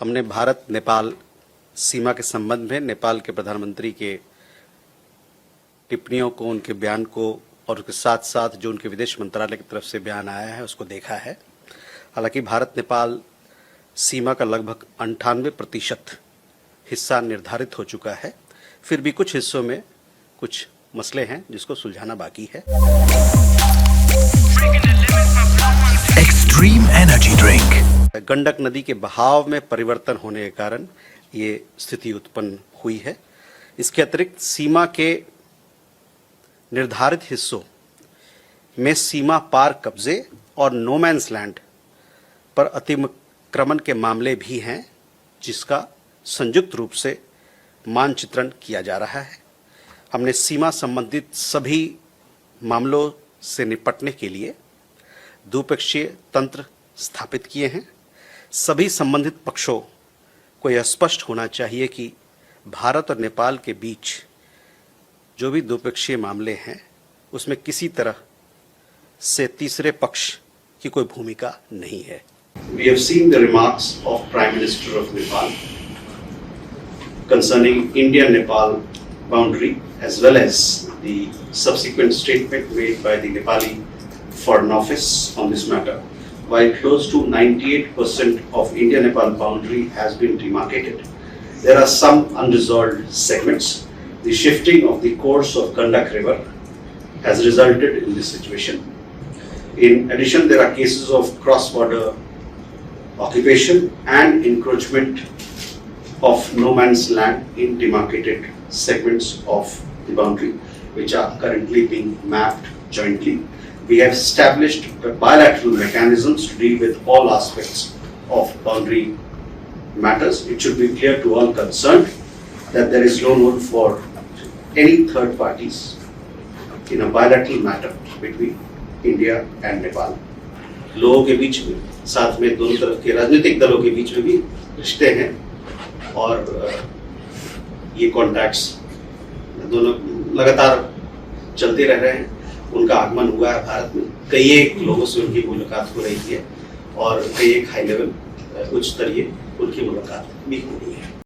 हमने भारत नेपाल सीमा के संबंध में नेपाल के प्रधानमंत्री के टिप्पणियों को, उनके बयान को और उसके साथ साथ जो उनके विदेश मंत्रालय की तरफ से बयान आया है उसको देखा है। हालांकि भारत नेपाल सीमा का लगभग 98% हिस्सा निर्धारित हो चुका है, फिर भी कुछ हिस्सों में कुछ मसले हैं जिसको सुलझाना बाकी है। Extreme energy drink. गंडक नदी के बहाव में परिवर्तन होने के कारण ये स्थिति उत्पन्न हुई है। इसके अतिरिक्त सीमा के निर्धारित हिस्सों में सीमा पार कब्जे और नो मैन्स लैंड पर अतिक्रमण के मामले भी हैं, जिसका संयुक्त रूप से मानचित्रण किया जा रहा है। हमने सीमा संबंधित सभी मामलों से निपटने के लिए द्विपक्षीय तंत्र स्थापित किए हैं। सभी संबंधित पक्षों को यह स्पष्ट होना चाहिए कि भारत और नेपाल के बीच जो भी द्विपक्षीय मामले हैं उसमें किसी तरह से तीसरे पक्ष की कोई भूमिका नहीं है। We have seen the remarks of Prime Minister of Nepal concerning India-Nepal boundary, as well as the subsequent statement made by the Nepali Foreign Office on this matter. While close to 98% of India-Nepal boundary has been demarcated, there are some unresolved segments. The shifting of the course of Gandak River has resulted in this situation. In addition, there are cases of cross-border occupation and encroachment of no man's land in demarcated segments of the boundary, which are currently being mapped jointly. We have established bilateral mechanisms to deal with all aspects of boundary matters. It should be clear to all concerned that there is no room for any third parties in a bilateral matter between India and Nepal. लोगों के बीच में, साथ में दोनों तरफ के राजनीतिक दलों के बीच में भी रिश्ते हैं और ये कॉन्टैक्ट्स दोनों लगातार चलते रह रहे हैं। उनका आगमन हुआ है भारत में, कई एक लोगों से उनकी मुलाकात हो रही है और कई एक हाई लेवल उच्च स्तरीय उनकी मुलाकात भी हो रही है।